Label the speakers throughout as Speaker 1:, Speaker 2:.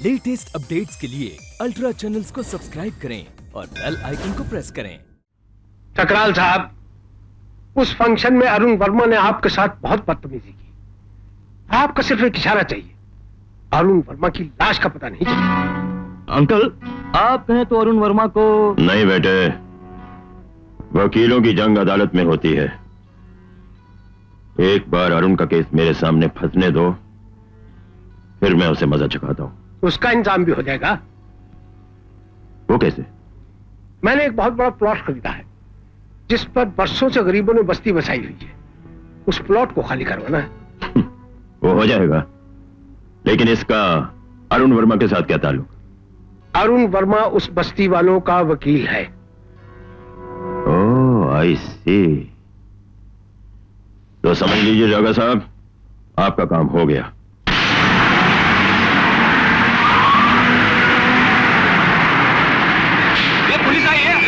Speaker 1: Latest updates के लिए ultra channels को सब्सक्राइब करें और बेल आइकन को प्रेस करें।
Speaker 2: ठकराल साहब, उस फंक्शन में अरुण वर्मा ने आपके साथ बहुत बदतमीजी की। आपका सिर्फ एक इशारा चाहिए, अरुण वर्मा की लाश का पता नहीं चलेगा।
Speaker 3: अंकल, आप कहें तो अरुण वर्मा को।
Speaker 4: नहीं बेटे, वकीलों की जंग अदालत में होती है। एक बार अरुण का केस मेरे सामने फंसने दो, फिर मैं उसे मजा चखाता हूं।
Speaker 2: उसका इंतजाम भी हो जाएगा।
Speaker 4: वो कैसे?
Speaker 2: मैंने एक बहुत बड़ा प्लॉट खरीदा है जिस पर बरसों से गरीबों ने बस्ती बसाई हुई है। उस प्लॉट को खाली करवाना है।
Speaker 4: वो हो जाएगा, लेकिन इसका अरुण वर्मा के साथ क्या ताल्लुक?
Speaker 2: अरुण वर्मा उस बस्ती वालों का वकील है।
Speaker 4: ओह, आई सी। तो समझ लीजिए जागा साहब, आपका काम हो गया।
Speaker 3: ये पुलिस आई है।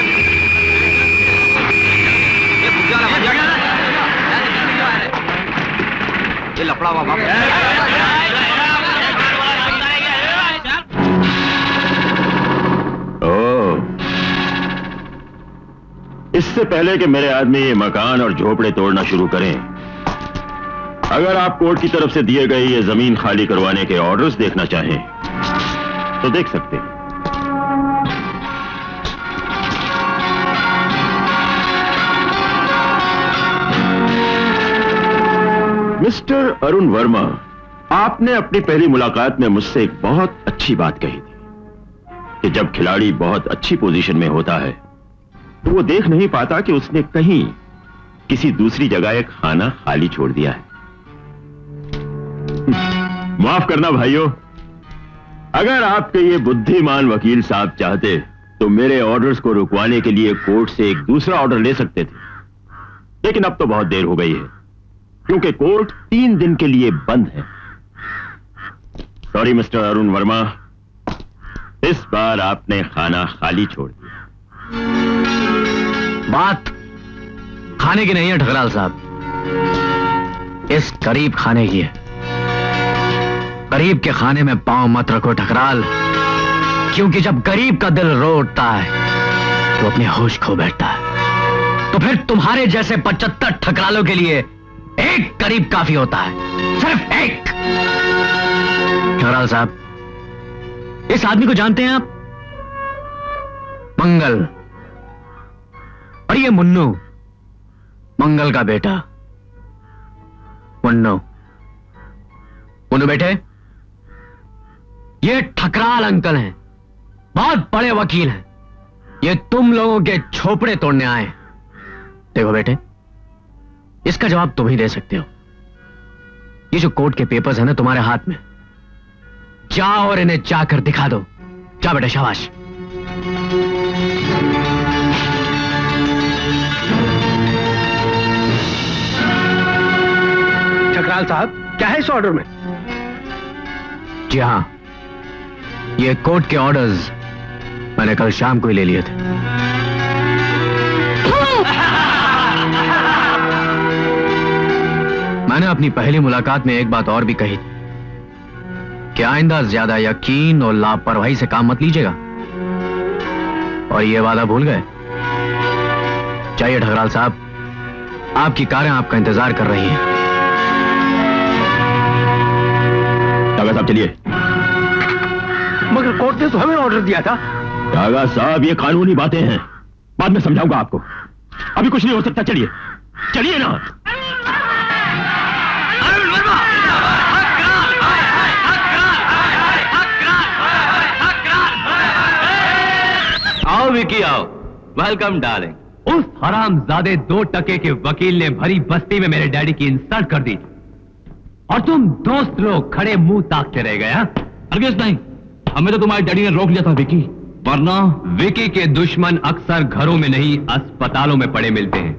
Speaker 3: ये लफड़ा हुआ बाप।
Speaker 4: इससे पहले कि मेरे आदमी ये मकान और झोपड़े तोड़ना शुरू करें, अगर आप कोर्ट की तरफ से दिए गए ये जमीन खाली करवाने के ऑर्डर्स देखना चाहें तो देख सकते हैं। मिस्टर अरुण वर्मा, आपने अपनी पहली मुलाकात में मुझसे एक बहुत अच्छी बात कही थी कि जब खिलाड़ी बहुत अच्छी पोजीशन में होता है तो वो देख नहीं पाता कि उसने कहीं किसी दूसरी जगह एक खाना खाली छोड़ दिया है। माफ करना भाइयों, अगर आपके ये बुद्धिमान वकील साहब चाहते तो मेरे ऑर्डर्स को रुकवाने के लिए कोर्ट से एक दूसरा ऑर्डर ले सकते थे, लेकिन अब तो बहुत देर हो गई है क्योंकि कोर्ट 3 दिन के लिए बंद है। सॉरी मिस्टर अरुण वर्मा, इस बार आपने खाना खाली छोड़ दिया।
Speaker 3: बात खाने की नहीं है ठकराल साहब, इस गरीब खाने की है। गरीब के खाने में पांव मत रखो ठकराल, क्योंकि जब गरीब का दिल रो उठता है तो अपने होश खो बैठता है। तो फिर तुम्हारे जैसे 75 ठकरालों के लिए एक गरीब काफी होता है, सिर्फ एक। ठकराल साहब, इस आदमी को जानते हैं आप? मंगल। और ये मुन्नू, मंगल का बेटा मुन्नू। मुन्नू बेटे, ये ठकराल अंकल हैं, बहुत बड़े वकील हैं। ये तुम लोगों के झोपड़े तोड़ने आए। देखो बेटे, इसका जवाब तुम ही दे सकते हो। ये जो कोर्ट के पेपर्स हैं ना तुम्हारे हाथ में, जाओ और इन्हें जाकर दिखा दो। जा बेटा, शाबाश।
Speaker 2: ठकराल साहब, क्या है इस ऑर्डर में?
Speaker 3: जी हां, ये कोर्ट के ऑर्डर्स मैंने कल शाम को ही ले लिए थे। मैंने अपनी पहली मुलाकात में एक बात और भी कही कि आइंदा ज्यादा यकीन और लापरवाही से काम मत लीजिएगा, और ये वादा भूल गए। चाहिए ठकराल साहब, आपकी कारें आपका इंतजार कर रही हैं।
Speaker 4: कागा साहब चलिए।
Speaker 2: मगर कोर्ट ने तो हमें ऑर्डर दिया था।
Speaker 4: कागा साहब, ये कानूनी बातें हैं, बाद में समझाऊंगा आपको, अभी कुछ नहीं हो सकता। चलिए चलिए ना।
Speaker 3: आओ विकी आओ, वेलकम डार्लिंग। उस हरामजादे 2 टके के वकील ने भरी बस्ती में मेरे डैडी की इंसल्ट कर दी और तुम दोस्त लोग खड़े मुंह ताकते रह गए। हरगिज़ नहीं, हमें तो तुम्हारे डैडी ने रोक लिया था विकी, वरना विकी के दुश्मन अक्सर घरों में नहीं अस्पतालों में पड़े मिलते हैं।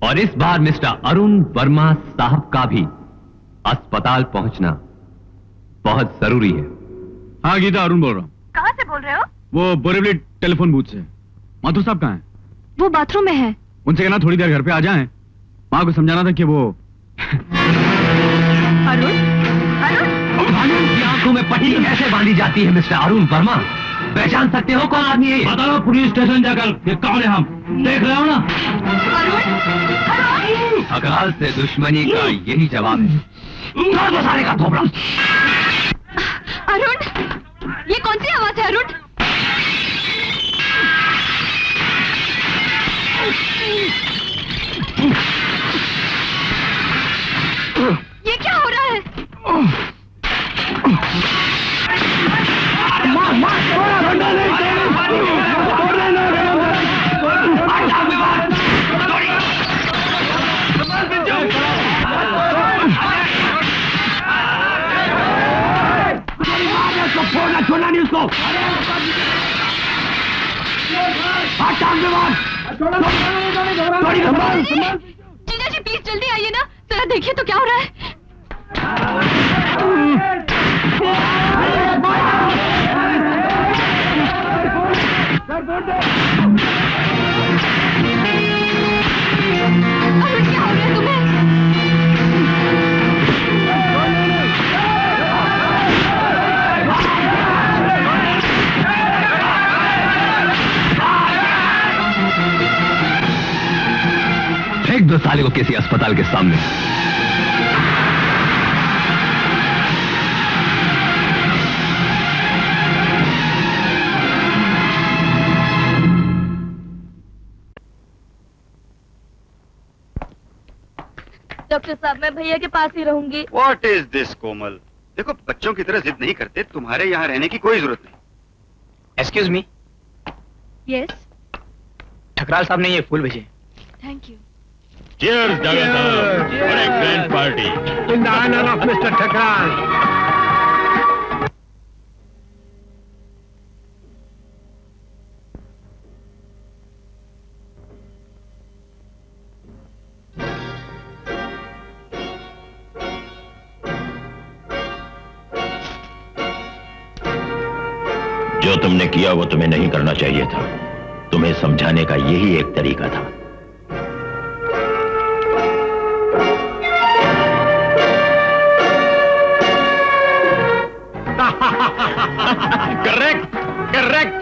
Speaker 3: और इस बार मिस्टर अरुण वर्मा साहब का भी अस्पताल पहुंचना बहुत जरूरी है।
Speaker 5: हाँ गीता, अरुण बोल रहा हूँ।
Speaker 6: कहाँ से बोल रहे हो?
Speaker 5: वो बोरेवली टेलीफोन बूथ से। माथुर साहब कहाँ हैं?
Speaker 6: वो बाथरूम में है।
Speaker 5: उनसे कहना थोड़ी देर घर पे आ जाएं। माँ को समझाना था कि वो
Speaker 6: अरुण, अरुण,
Speaker 3: की आंखों बातों में पट्टी कैसे बांधी जाती है मिस्टर अरुण वर्मा? पहचान सकते हो कौन आदमी है? बता दो पुलिस स्टेशन जाकर, ये कौन है हम देख रहे हो ना? ठकराल से दुश्मनी का यही जवाब है। सारे का थोपड़ा।
Speaker 6: अरुण, ये कौन सी आवाज है अरुण? ये क्या हो रहा है?
Speaker 3: छोड़ना नहीं उसको।
Speaker 6: जीजा जी प्लीज जल्दी आइए ना, जरा देखिए तो क्या हो रहा है। अरुण क्या हो रहा है तुम्हें?
Speaker 3: फेंक दो साले को किसी अस्पताल के सामने।
Speaker 6: डॉक्टर साहब मैं भैया के पास ही रहूंगी।
Speaker 7: What is this, कोमल? देखो बच्चों की तरह जिद नहीं करते, तुम्हारे यहाँ रहने की कोई जरूरत नहीं।
Speaker 2: एक्सक्यूज मी,
Speaker 6: यस,
Speaker 2: ठकराल साहब ने ये फूल भेजे।
Speaker 6: Thank you.
Speaker 4: Cheers, Daga साहब। What a grand party.
Speaker 2: In the honor of Mr. Thakral.
Speaker 4: जो तुमने किया वो तुम्हें नहीं करना चाहिए था। तुम्हें समझाने का यही एक तरीका था।
Speaker 7: Correct, correct.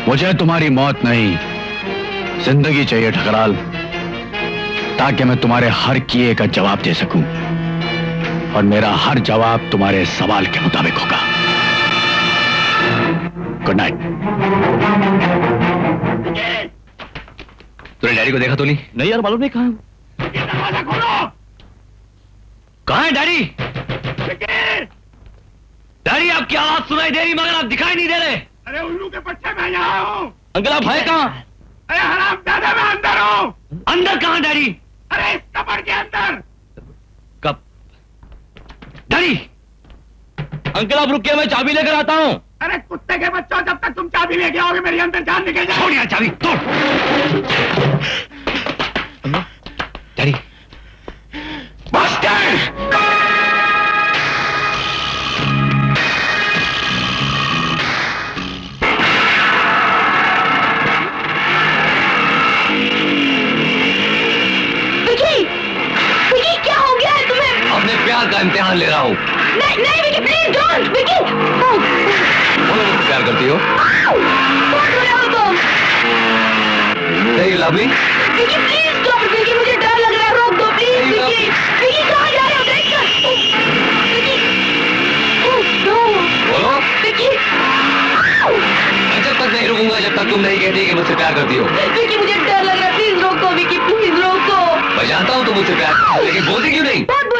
Speaker 5: मुझे तुम्हारी मौत नहीं, जिंदगी चाहिए ठकराल, ताकि मैं तुम्हारे हर किए का जवाब दे सकूं, और मेरा हर जवाब तुम्हारे सवाल के मुताबिक होगा। Good night.
Speaker 3: तूने डैडी को देखा तो नहीं?
Speaker 5: नहीं यार, मालूम नहीं कहां है।
Speaker 3: कहां है डैडी? डैडी आपकी आवाज सुनाई दे रही मगर आप दिखाई नहीं दे रहे।
Speaker 7: अरे उल्लू के बच्चे मैं यहाँ हूँ।
Speaker 5: अंकल आप है कहां?
Speaker 7: अरे हराम दादा मैं अंदर हूँ।
Speaker 3: अंदर कहां डैडी?
Speaker 7: अरे इस कमर के अंदर।
Speaker 3: कब? डैडी! अंकल आप रुकिए, मैं चाबी लेकर आता हूँ।
Speaker 7: अरे कुत्ते के बच्चों, जब तक तुम चाबी लेके आओगे मेरी अंदर जान निकल जाए।
Speaker 3: छोड़ यार चाबी, तोड़। डैडी!
Speaker 7: बास्टर्ड!
Speaker 3: अपने प्यार का इम्तिहान ले रहा हूँ।
Speaker 6: नहीं नहीं विकी प्लीज डोंट विकी।
Speaker 3: बोलो मुझसे प्यार करती हो? नहीं lovely?
Speaker 6: Vicky please stop Vicky, मुझे डर लग रहा है, रोक दो प्लीज विकी। विकी कहाँ जा रहे हो?
Speaker 3: तुम नहीं कहती कि मुझसे प्यार करती हो?
Speaker 6: विकी मुझे डर लग रहा है, प्लीज रोको विकी, प्लीज रोको।
Speaker 3: मैं जानता हूँ तुम मुझसे प्यार, लेकिन बोलती क्यों नहीं?
Speaker 6: बहुत